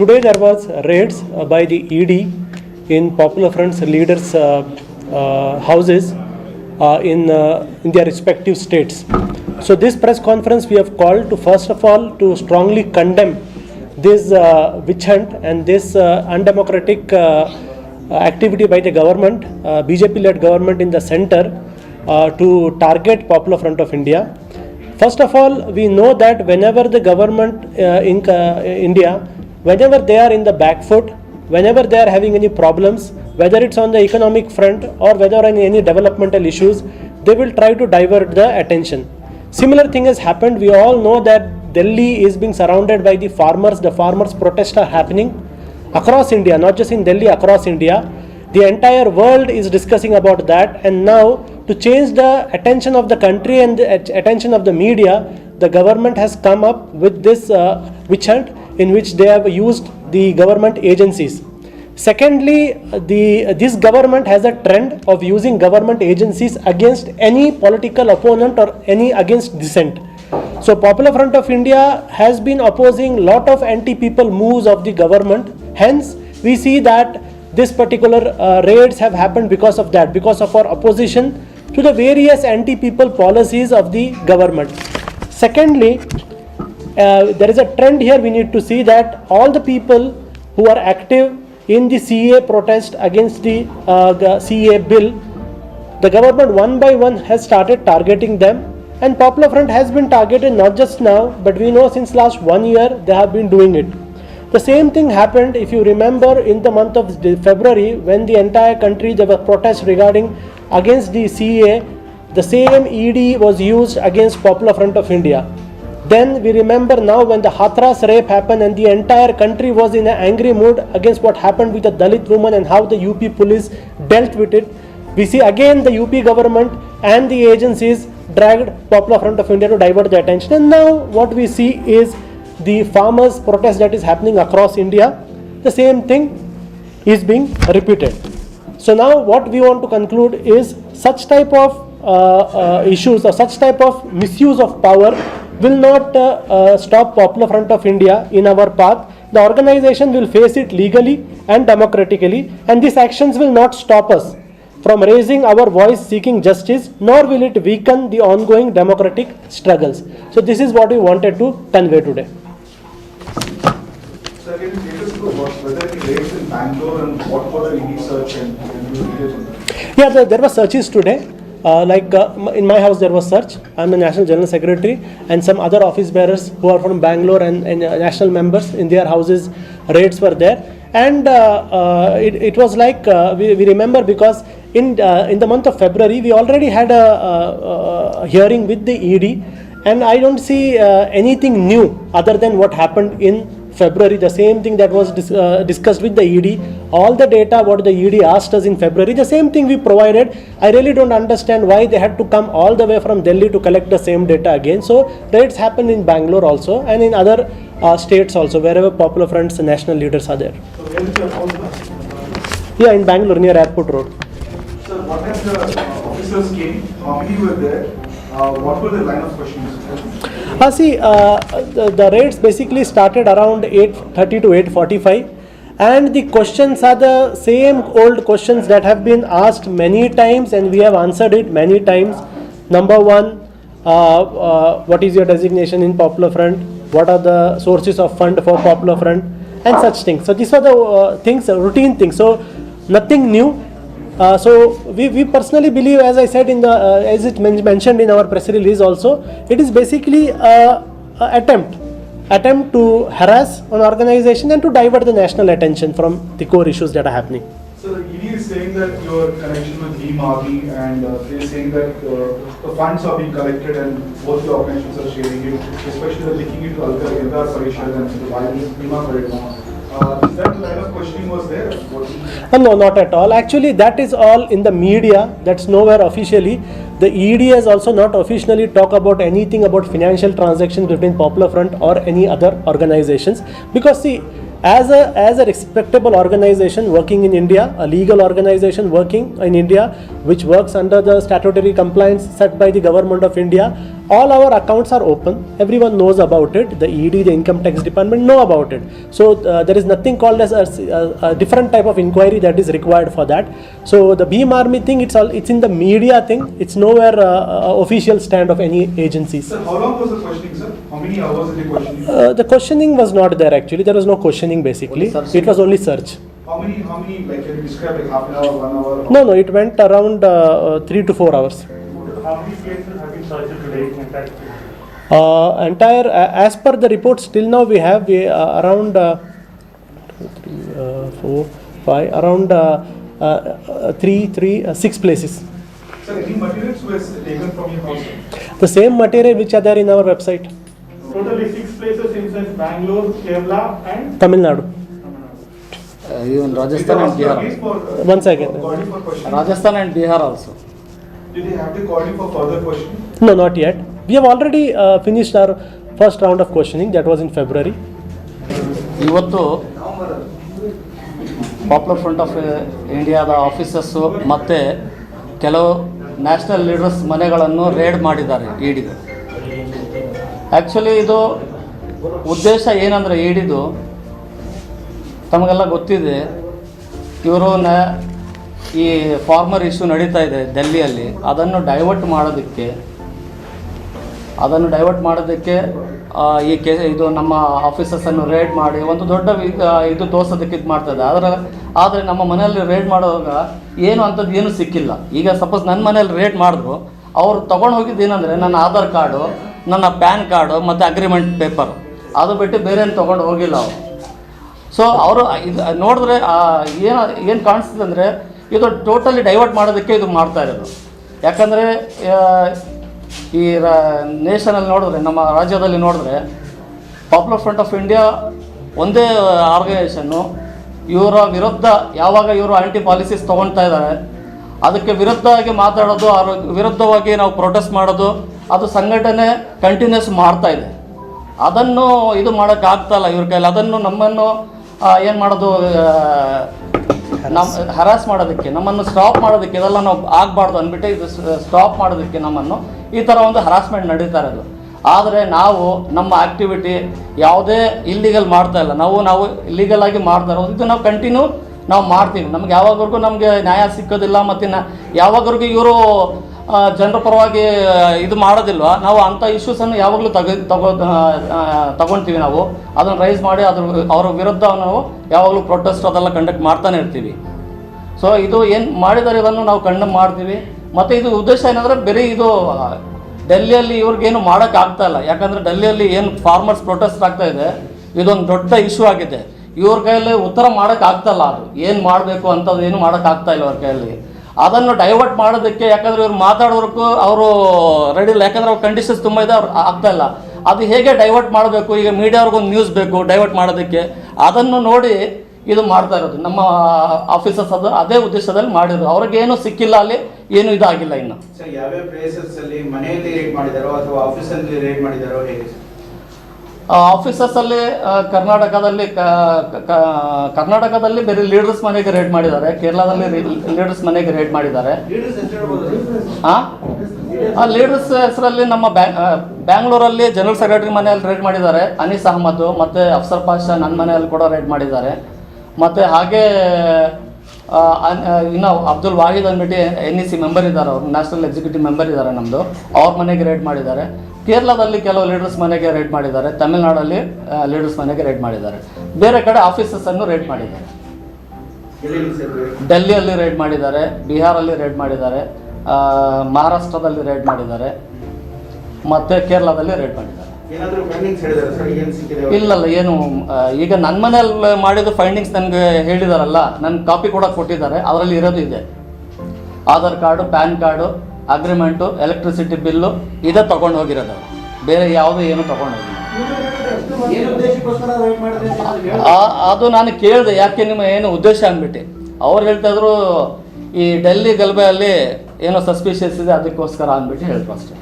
Today there was raids by the ED in Popular Front's leaders' houses in their respective states. So this press conference we have called to first of all to strongly condemn this witch hunt and this undemocratic activity by the government, BJP-led government in the center to target Popular Front of India. First of all, we know that whenever the government in India, whenever they are in the back foot, whenever they are having any problems, whether it's on the economic front or whether on any developmental issues, they will try to divert the attention. Similar thing has happened. We all know that Delhi is being surrounded by the farmers. The farmers' protests are happening across India, not just in Delhi, across India. The entire world is discussing about that, and now to change the attention of the country and the attention of the media, the government has come up with this witch hunt in which they have used the government agencies. Secondly, this government has a trend of using government agencies against any political opponent or any against dissent. So Popular Front of India has been opposing lot of anti-people moves of the government. Hence, we see that this particular raids have happened because of that, because of our opposition to the various anti-people policies of the government. Secondly, there is a trend here we need to see that all the people who are active in the CA protest against the CA bill, the government one by one has started targeting them, and Popular Front has been targeted not just now, but we know since last 1 year they have been doing it. The same thing happened, if you remember, in the month of February when the entire country there were protests regarding against the CA. The same ED was used against Popular Front of India. Then we remember now when the Hathras rape happened and the entire country was in an angry mood against what happened with the Dalit woman and how the UP police dealt with it. We see again the UP government and the agencies dragged Popular Front of India to divert the attention. And now what we see is the farmers' protest that is happening across India. The same thing is being repeated. So now what we want to conclude is such type of issues or such type of misuse of power will not stop Popular Front of India in our path. The organization will face it legally and democratically, and these actions will not stop us from raising our voice seeking justice, nor will it weaken the ongoing democratic struggles. So this is what we wanted to convey today. Sir, can you take us through whether it raids in Bangalore and what was the ED search and details on that? Yeah, there were searches today. In my house there was search. I'm the National General Secretary, and some other office bearers who are from Bangalore and national members, in their houses raids were there. And it was like we remember, because in the month of February we already had a hearing with the ED, and I don't see anything new other than what happened in February. The same thing that was discussed with the ED, all the data what the ED asked us in February, the same thing we provided. I really don't understand why they had to come all the way from Delhi to collect the same data again. So raids happened in Bangalore also and in other states also, wherever Popular Front's national leaders are there. So where is your house? Yeah, in Bangalore near Airport Road. Sir, what has the officers came? How many were there? What were the line of questions? The raids basically started around 8:30 to 8:45, and the questions are the same old questions that have been asked many times, and we have answered it many times. Number one, what is your designation in Popular Front? What are the sources of fund for Popular Front? And such things. So these are the things, routine things. So nothing new. So we personally believe, as I said in the as it mentioned in our press release also, it is basically a attempt to harass an organization and to divert the national attention from the core issues that are happening. So the ED is saying that your connection with Bhim Army, and they're saying that the funds are being collected and both the organizations are sharing it, especially linking it to Al-Qaeda Parishad and the Bhima Parishad. Is that the line of questioning was there? No, not at all. Actually, that is all in the media. That's nowhere officially. The ED has also not officially talked about anything about financial transactions between Popular Front or any other organizations. Because see, as a respectable organization working in India, a legal organization working in India, which works under the statutory compliance set by the government of India, all our accounts are open. Everyone knows about it. The ED, the income tax department know about it. So there is nothing called as a different type of inquiry that is required for that. So the Bhim Army thing, it's in the media thing. It's nowhere official stand of any agencies. Sir, how long was the questioning, sir? How many hours did the questioning? The questioning was not there actually. There was no questioning basically. Only searching. It was only search. How many, like, can you describe, like, half an hour, 1 hour? No, it went around 3 to 4 hours. How many cases have been searched today in fact? Entire, as per the reports, till now we have around 4, 5, around 6 places. Sir, any materials were taken from your house? The same material which are there in our website. Totally 6 places in Bangalore, Kerala and Tamil Nadu. Even Did they Rajasthan and ask you Bihar. again for, One second. call you for questioning? Rajasthan and Bihar also. Did they have to call you for further questioning? No, not yet. We have already finished our first round of questioning. That was in February. ಇವತ್ತು popular front of ಇಂಡಿಯಾದ offices ಮತ್ತು ಕೆಲವು national leaders ಮನೆಗಳನ್ನು raid ಮಾಡಿದ್ದಾರೆ ಇಡಿದು. Actually ಇದು ಉದ್ದೇಶ ಏನಂದರೆ ಇಡಿದು ತಮಗೆಲ್ಲ ಗೊತ್ತಿದೆ. ಇವರು ಈ ಫಾರ್ಮರ್ ಇಶ್ಯೂ ನಡೀತಾ ಇದೆ ಡೆಲ್ಲಿಯಲ್ಲಿ, ಅದನ್ನು ಡೈವರ್ಟ್ ಮಾಡೋದಕ್ಕೆ ಇದು ನಮ್ಮ ಆಫೀಸಸ್ಸನ್ನು ರೇಡ್ ಮಾಡಿ ಒಂದು ದೊಡ್ಡ ಇದು ತೋರ್ಸೋದಕ್ಕೆ ಇದು ಮಾಡ್ತಾಯಿದೆ. ಆದರೆ ನಮ್ಮ ಮನೆಯಲ್ಲಿ ರೇಡ್ ಮಾಡುವಾಗ ಏನು ಅಂಥದ್ದು ಏನೂ ಸಿಕ್ಕಿಲ್ಲ. ಈಗ ಸಪೋಸ್ ನನ್ನ ಮನೇಲಿ ರೇಡ್ ಮಾಡಿದ್ರು, ಅವ್ರು ತೊಗೊಂಡು ಹೋಗಿದ್ದು ಏನಂದರೆ ನನ್ನ ಆಧಾರ್ ಕಾರ್ಡು, ನನ್ನ ಪ್ಯಾನ್ ಕಾರ್ಡು ಮತ್ತು ಅಗ್ರಿಮೆಂಟ್ ಪೇಪರು, ಅದು ಬಿಟ್ಟು ಬೇರೆ ಏನು ತೊಗೊಂಡು ಹೋಗಿಲ್ಲ ಅವರು. ಸೊ ಅವರು ಇದು ನೋಡಿದ್ರೆ ಏನು ಕಾಣಿಸ್ತದೆ ಅಂದರೆ ಇದು ಟೋಟಲಿ ಡೈವರ್ಟ್ ಮಾಡೋದಕ್ಕೆ ಇದು ಮಾಡ್ತಾ ಇರೋದು. ಯಾಕಂದರೆ ಈ ನೇಷನಲ್ಲಿ ನೋಡಿದ್ರೆ, ನಮ್ಮ ರಾಜ್ಯದಲ್ಲಿ ನೋಡಿದ್ರೆ ಪಾಪ್ಯುಲರ್ ಫ್ರಂಟ್ ಆಫ್ ಇಂಡಿಯಾ ಒಂದೇ ಆರ್ಗನೈಸೇಷನ್ನು. ಇವರ ವಿರುದ್ಧ ಯಾವಾಗ ಇವರು ಆ್ಯಂಟಿ ಪಾಲಿಸೀಸ್ ತೊಗೊಳ್ತಾ ಇದ್ದಾರೆ, ಅದಕ್ಕೆ ವಿರುದ್ಧವಾಗಿ ಮಾತಾಡೋದು, ಅವ್ರ ವಿರುದ್ಧವಾಗಿ ನಾವು ಪ್ರೊಟೆಸ್ಟ್ ಮಾಡೋದು, ಅದು ಸಂಘಟನೆ ಕಂಟಿನ್ಯೂಸ್ ಮಾಡ್ತಾ ಇದೆ. ಅದನ್ನು ಇದು ಮಾಡೋಕ್ಕಾಗ್ತಾಯಿಲ್ಲ ಇವ್ರ ಕೈಲಿ. ಅದನ್ನು ನಮ್ಮನ್ನು ಏನು ಮಾಡೋದು, ಹರಾಸ್ ಮಾಡೋದಕ್ಕೆ, ನಮ್ಮನ್ನು ಸ್ಟಾಪ್ ಮಾಡೋದಕ್ಕೆ, ಇದೆಲ್ಲ ನಾವು ಆಗಬಾರ್ದು ಅಂದ್ಬಿಟ್ಟು ಇದು ಸ್ಟಾಪ್ ಮಾಡೋದಕ್ಕೆ ನಮ್ಮನ್ನು ಈ ಥರ ಒಂದು ಹರಾಸ್ಮೆಂಟ್ ನಡೀತಾ ಇರೋದು. ಆದರೆ ನಾವು ನಮ್ಮ ಆ್ಯಕ್ಟಿವಿಟಿ ಯಾವುದೇ ಇಲ್ಲಿಗಲ್ ಮಾಡ್ತಾ ಇಲ್ಲ. ನಾವು ಇಲ್ಲಿಗಲ್ ಆಗಿ ಮಾಡ್ತಾ ಇರೋದು. ಇದು ನಾವು ಕಂಟಿನ್ಯೂ ನಾವು ಮಾಡ್ತೀವಿ. ನಮ್ಗೆ ಯಾವಾಗವರೆಗೂ ನಮಗೆ ನ್ಯಾಯ ಸಿಕ್ಕೋದಿಲ್ಲ, ಮತ್ತು ಯಾವಾಗವರೆಗೂ ಇವರು ಜನರ ಪರವಾಗಿ ಇದು ಮಾಡೋದಿಲ್ವ, ನಾವು ಅಂಥ ಇಶ್ಯೂಸನ್ನು ಯಾವಾಗಲೂ ತಗೊಳ್ತೀವಿ. ನಾವು ಅದನ್ನು ರೈಸ್ ಮಾಡಿ ಅವ್ರ ವಿರುದ್ಧ ನಾವು ಯಾವಾಗಲೂ ಪ್ರೊಟೆಸ್ಟ್ ಅದೆಲ್ಲ ಕಂಡಕ್ಟ್ ಮಾಡ್ತಾನೆ ಇರ್ತೀವಿ. ಸೊ ಇದು ಏನು ಮಾಡಿದ್ದಾರೆ ಇದನ್ನು ನಾವು ಕಂಡಮ್ ಮಾಡ್ತೀವಿ. ಮತ್ತು ಇದು ಉದ್ದೇಶ ಏನಂದರೆ ಬೇರೆ ಇದು ಡೆಲ್ಲಿಯಲ್ಲಿ ಇವ್ರಿಗೇನು ಮಾಡೋಕ್ಕಾಗ್ತಾಯಿಲ್ಲ. ಯಾಕಂದರೆ ಡೆಲ್ಲಿಯಲ್ಲಿ ಏನು ಫಾರ್ಮರ್ಸ್ ಪ್ರೊಟೆಸ್ಟ್ ಆಗ್ತಾ ಇದೆ, ಇದೊಂದು ದೊಡ್ಡ ಇಶ್ಯೂ ಆಗಿದೆ. ಇವ್ರ ಕೈಯಲ್ಲಿ ಉತ್ತರ ಮಾಡೋಕ್ಕಾಗ್ತಾಯಿಲ್ಲ. ಅದು ಏನು ಮಾಡಬೇಕು ಅಂಥದ್ದು ಏನು ಮಾಡೋಕ್ಕಾಗ್ತಾಯಿಲ್ಲ ಅವ್ರ ಕೈಯಲ್ಲಿ. ಅದನ್ನು ಡೈವರ್ಟ್ ಮಾಡೋದಕ್ಕೆ, ಯಾಕಂದರೆ ಇವ್ರು ಮಾತಾಡೋದಕ್ಕೂ ಅವರು ರೆಡಿ ಇಲ್ಲ. ಯಾಕಂದರೆ ಅವ್ರ ಕಂಡೀಷನ್ಸ್ ತುಂಬ ಇದೆ, ಅವ್ರು ಆಗ್ತಾಯಿಲ್ಲ. ಅದು ಹೇಗೆ ಡೈವರ್ಟ್ ಮಾಡಬೇಕು, ಈಗ ಮೀಡಿಯಾವ್ರಿಗೊಂದು ನ್ಯೂಸ್ ಬೇಕು ಡೈವರ್ಟ್ ಮಾಡೋದಕ್ಕೆ, ಅದನ್ನು ನೋಡಿ ಇದು ಮಾಡ್ತಾ ಇರೋದು. ನಮ್ಮ ಆಫೀಸರ್ಸ್ ಅದೇ ಉದ್ದೇಶದಲ್ಲಿ ಮಾಡಿರೋದು. ಅವ್ರಿಗೇನು ಸಿಕ್ಕಿಲ್ಲ, ಅಲ್ಲಿ ಏನು ಇದಾಗಿಲ್ಲ ಇನ್ನು. ಸರ್, ಯಾವ್ಯಾವ ಪ್ಲೇಸಸ್ ಅಲ್ಲಿ ಮನೆಯಲ್ಲಿ ರೇಡ್ ಮಾಡಿದಾರೋ ಅಥವಾ ಆಫೀಸಲ್ಲಿ ರೇಡ್ ಮಾಡಿದಾರೋ ಹೇಗೆ? ಆಫೀಸರ್ಸಲ್ಲಿ ಕರ್ನಾಟಕದಲ್ಲಿ ಬೇರೆ ಲೀಡರ್ಸ್ ಮನೆಗೆ ರೇಡ್ ಮಾಡಿದ್ದಾರೆ. ಕೇರಳದಲ್ಲಿ ಲೀಡರ್ಸ್ ಮನೆಗೆ ರೇಡ್ ಮಾಡಿದ್ದಾರೆ. ಆ ಲೀಡರ್ಸ್ ಹೆಸರಲ್ಲಿ ನಮ್ಮ ಬ್ಯಾಂಗ್ಳೂರಲ್ಲಿ ಜನರಲ್ ಸೆಕ್ರೆಟರಿ ಮನೆಯಲ್ಲಿ ರೇಡ್ ಮಾಡಿದ್ದಾರೆ, ಅನೀಸ್ ಅಹಮದ್. ಮತ್ತು ಅಫ್ಸರ್ ಪಾಷಾ ನನ್ನ ಮನೆಯಲ್ಲಿ ಕೂಡ ರೇಡ್ ಮಾಡಿದ್ದಾರೆ. ಮತ್ತು ಹಾಗೆ ಇನ್ನು ಅಬ್ದುಲ್ ವಾಹಿದ್ ಅಂದ್ಬಿಟ್ಟು NEC ಮೆಂಬರ್ ಇದ್ದಾರೆ, ಅವರು ನ್ಯಾಷನಲ್ ಎಕ್ಸಿಕ್ಯೂಟಿವ್ ಮೆಂಬರ್ ಇದ್ದಾರೆ ನಮ್ಮದು. ಅವ್ರ ಮನೆಗೆ ರೇಡ್ ಮಾಡಿದ್ದಾರೆ. ಕೇರಳದಲ್ಲಿ ಕೆಲವು ಲೀಡರ್ಸ್ ಮನೆಗೆ ರೇಡ್ ಮಾಡಿದ್ದಾರೆ. ತಮಿಳ್ನಾಡಲ್ಲಿ ಲೀಡರ್ಸ್ ಮನೆಗೆ ರೇಡ್ ಮಾಡಿದ್ದಾರೆ. ಬೇರೆ ಕಡೆ ಆಫೀಸಸ್ಸನ್ನು ರೇಡ್ ಮಾಡಿದ್ದಾರೆ. ಡೆಲ್ಲಿಯಲ್ಲಿ ರೇಡ್ ಮಾಡಿದ್ದಾರೆ, ಬಿಹಾರಲ್ಲಿ ರೇಡ್ ಮಾಡಿದ್ದಾರೆ, ಮಹಾರಾಷ್ಟ್ರದಲ್ಲಿ ರೇಡ್ ಮಾಡಿದ್ದಾರೆ, ಮತ್ತು ಕೇರಳದಲ್ಲಿ ರೇಡ್ ಮಾಡಿದ್ದಾರೆ. ಇಲ್ಲಲ್ಲ, ಏನು ಈಗ ನನ್ನ ಮನೆಯಲ್ಲಿ ಮಾಡಿದ ಫೈಂಡಿಂಗ್ಸ್ ನನಗೆ ಹೇಳಿದಾರಲ್ಲ, ನನ್ನ ಕಾಪಿ ಕೂಡ ಕೊಟ್ಟಿದ್ದಾರೆ. ಅದರಲ್ಲಿ ಇರೋದು ಇದೆ: Aadhaar card, PAN card, agreement, electricity bill ಇದೇ ತೊಗೊಂಡು ಹೋಗಿರೋದು. ಬೇರೆ ಯಾವುದೂ ಏನು ತೊಗೊಂಡು ಹೋಗಿಲ್ಲ. ಅದು ನಾನು ಕೇಳಿದೆ, ಯಾಕೆ ನಿಮ್ಮ ಏನು ಉದ್ದೇಶ ಅಂದ್ಬಿಟ್ಟು. ಅವ್ರು ಹೇಳ್ತಾಯಿದ್ರು, ಈ ಡೆಲ್ಲಿ ಗಲಭೆಯಲ್ಲಿ ಏನೋ ಸಸ್ಪಿಷಿಯಸ್ ಇದೆ, ಅದಕ್ಕೋಸ್ಕರ ಅಂದ್ಬಿಟ್ಟು ಹೇಳಿದ್ರು ಅಷ್ಟೇ.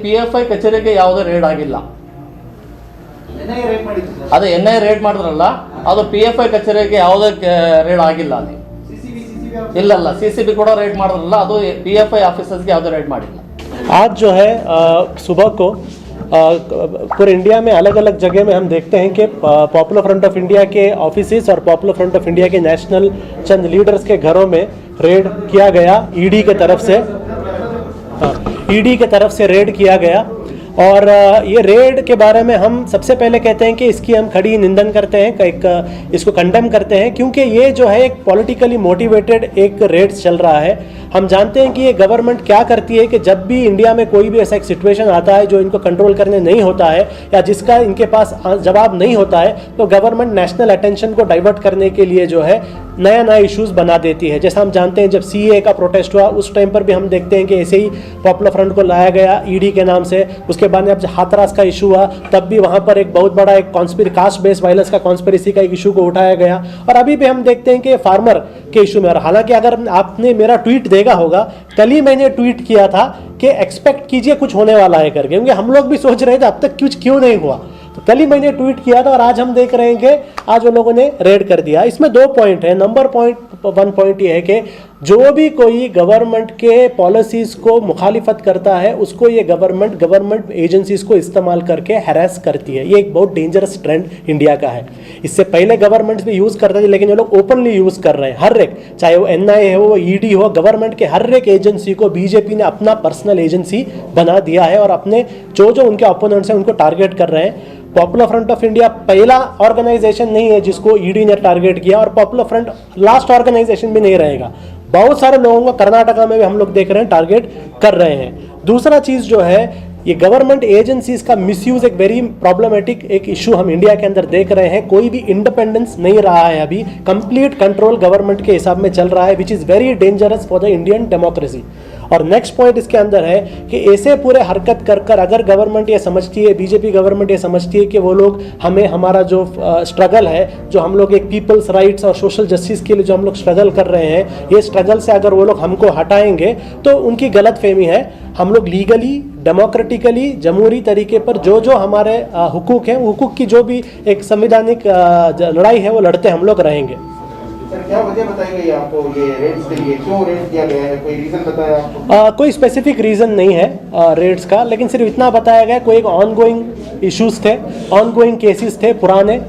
PFI ಕಚೇರಿಗೆ ಯಾವುದೇ ರೇಡ್ ಆಗಿಲ್ಲ. NIA ರೇಟ್ ಮಾಡಿದ್ದು ಸರ್. ಅದು NIA ರೇಡ್ ಮಾಡಿದ್ರಲ್ಲ, ಅದು PFI ಕಚೇರಿಗೆ ಯಾವುದೇ ರೇಡ್ ಆಗಿಲ್ಲ ಅಲ್ಲಿ. ಇಲ್ಲ CCB ಕೂಡ ರೇಡ್ ಮಾಡಿದ್ರಲ್ಲ, ಅದು PFI ಆಫೀಸರ್ಸ್ಗೆ ಯಾವುದೇ ರೇಡ್ ಮಾಡಿಲ್ಲ. आज जो है सुबह को पूरे इंडिया में अलग अलग जगह में हम देखते हैं कि पॉपुलर फ्रंट ऑफ इंडिया के ऑफिसेस और पॉपुलर फ्रंट ऑफ इंडिया के नेशनल चंद लीडर्स के घरों में रेड किया गया ईडी के तरफ से। ईडी के तरफ से रेड किया गया और ये रेड के बारे में हम सबसे पहले कहते हैं कि इसकी हम खड़ी निंदन करते हैं, इसको कंडेम करते हैं, क्योंकि ये जो है एक पॉलिटिकली मोटिवेटेड एक रेड चल रहा है। हम जानते हैं कि ये गवर्नमेंट क्या करती है कि जब भी इंडिया में कोई भी ऐसा एक सिचुएशन आता है जो इनको कंट्रोल करने नहीं होता है या जिसका इनके पास जवाब नहीं होता है, तो गवर्नमेंट नेशनल अटेंशन को डाइवर्ट करने के लिए जो है नया इश्यूज़ बना देती है। जैसा हम जानते हैं जब CAA का प्रोटेस्ट हुआ उस टाइम पर भी हम देखते हैं कि ऐसे ही पॉपुलर फ्रंट को लाया गया ईडी के नाम से। उसके बाद में अब हाथरस का इशू हुआ तब भी वहाँ पर एक बहुत बड़ा एक कास्ट बेस्ड वायलेंस का कॉन्स्पिरेसी का एक इशू को उठाया गया। और अभी भी हम देखते हैं कि फार्मर के इशू में, और हालांकि अगर आपने मेरा ट्वीट देखा होगा, कल ही मैंने ट्वीट किया था कि एक्सपेक्ट कीजिए कुछ होने वाला है करके, क्योंकि हम लोग भी सोच रहे थे अब तक कुछ क्यों नहीं हुआ। तो कल ही मैंने ट्वीट किया था और आज हम देख रहे हैं कि आज वो लोगों ने रेड कर दिया। इसमें 2 पॉइंट है। नंबर 1 पॉइंट ये है कि जो भी कोई गवर्नमेंट के पॉलिसीज़ को मुखालिफत करता है उसको ये गवर्नमेंट एजेंसीज़ को इस्तेमाल करके हैरेस करती है। ये एक बहुत डेंजरस ट्रेंड इंडिया का है। इससे पहले गवर्नमेंट्स भी यूज़ करते थे, लेकिन ये लोग ओपनली यूज़ कर रहे हैं। हर एक, चाहे वो NIA हो, ED हो, गवर्नमेंट के हर एक एजेंसी को बीजेपी ने अपना पर्सनल एजेंसी बना दिया है और अपने जो उनके ओपोनेंट्स हैं उनको टारगेट कर रहे हैं। पॉपुलर फ्रंट ऑफ इंडिया पहला ऑर्गेनाइजेशन नहीं है जिसको ईडी ने टारगेट किया, और पॉपुलर फ्रंट लास्ट ऑर्गेनाइजेशन भी नहीं रहेगा। बहुत सारे लोगों को कर्नाटका में भी हम लोग देख रहे हैं टारगेट कर रहे हैं। दूसरा चीज़ जो है, ये गवर्नमेंट एजेंसीज का मिसयूज एक वेरी प्रॉब्लमेटिक एक इशू हम इंडिया के अंदर देख रहे हैं। कोई भी इंडिपेंडेंस नहीं रहा है, अभी कंप्लीट कंट्रोल गवर्नमेंट के हिसाब में चल रहा है, which is very dangerous for the Indian democracy. और नेक्स्ट पॉइंट इसके अंदर है कि ऐसे पूरे हरकत कर अगर गवर्नमेंट ये समझती है, बीजेपी गवर्नमेंट ये समझती है कि वो लोग हमें हमारा जो स्ट्रगल है, जो हम लोग एक पीपल्स राइट्स और सोशल जस्टिस के लिए जो हम लोग स्ट्रगल कर रहे हैं, ये स्ट्रगल से अगर वो लोग हमको हटाएंगे तो उनकी गलत फहमी है। हम लोग लीगली, डेमोक्रेटिकली, जमहूरी तरीके पर जो हमारे हुकूक हैं, हुकूक की जो भी एक संवैधानिक लड़ाई है वो लड़ते हम लोग रहेंगे। सर, क्या वजह बताई गई आपको ये रेड्स के लिए, क्यों रेड किया गया है, कोई रीजन बताया आपको? कोई स्पेसिफिक रीज़न नहीं है रेड्स का, लेकिन सिर्फ इतना बताया गया कोई एक ऑनगोइंग इश्यूज थे, ऑनगोइंग केसेस थे पुराने,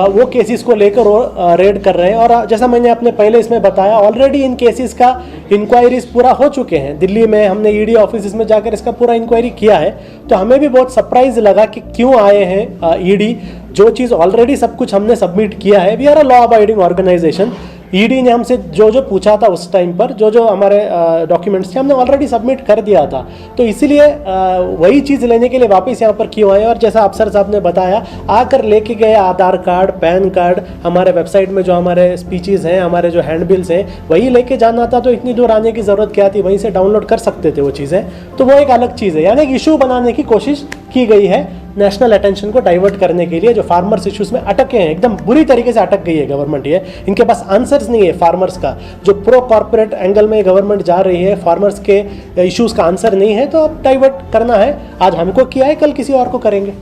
वो केसेस को लेकर वो रेड कर रहे हैं। और जैसा मैंने अपने पहले इसमें बताया, ऑलरेडी इन केसेस का इंक्वायरीज पूरा हो चुके हैं। दिल्ली में हमने ED ऑफिस में जाकर इसका पूरा इंक्वायरी किया है। तो हमें भी बहुत सरप्राइज लगा कि क्यों आए हैं ED, जो चीज़ ऑलरेडी सब कुछ हमने सबमिट किया है। We are a law abiding organisation. ED ने हमसे जो पूछा था उस टाइम पर, जो हमारे डॉक्यूमेंट्स थे, हमने ऑलरेडी सबमिट कर दिया था। तो इसीलिए वही चीज़ लेने के लिए वापस यहाँ पर क्यों आए। और जैसा अफसर साहब ने बताया, आकर लेके गए आधार कार्ड, पैन कार्ड, हमारे वेबसाइट में जो हमारे स्पीचेस हैं, हमारे जो हैंडबिल्स हैं, वही लेके जाना था। तो इतनी दूर आने की ज़रूरत क्या थी, वहीं से डाउनलोड कर सकते थे वो चीज़ें। तो वो एक अलग चीज़ है, यानी एक इशू बनाने की कोशिश की गई है नेशनल अटेंशन को डाइवर्ट करने के लिए। जो फार्मर्स इश्यूज में अटके हैं, एकदम बुरी तरीके से अटक गई है गवर्नमेंट। ये इनके पास आंसर्स नहीं है फार्मर्स का। जो प्रो कॉर्पोरेट एंगल में गवर्नमेंट जा रही है, फार्मर्स के इश्यूज का आंसर नहीं है, तो अब डाइवर्ट करना है। आज हमको किया है, कल किसी और को करेंगे।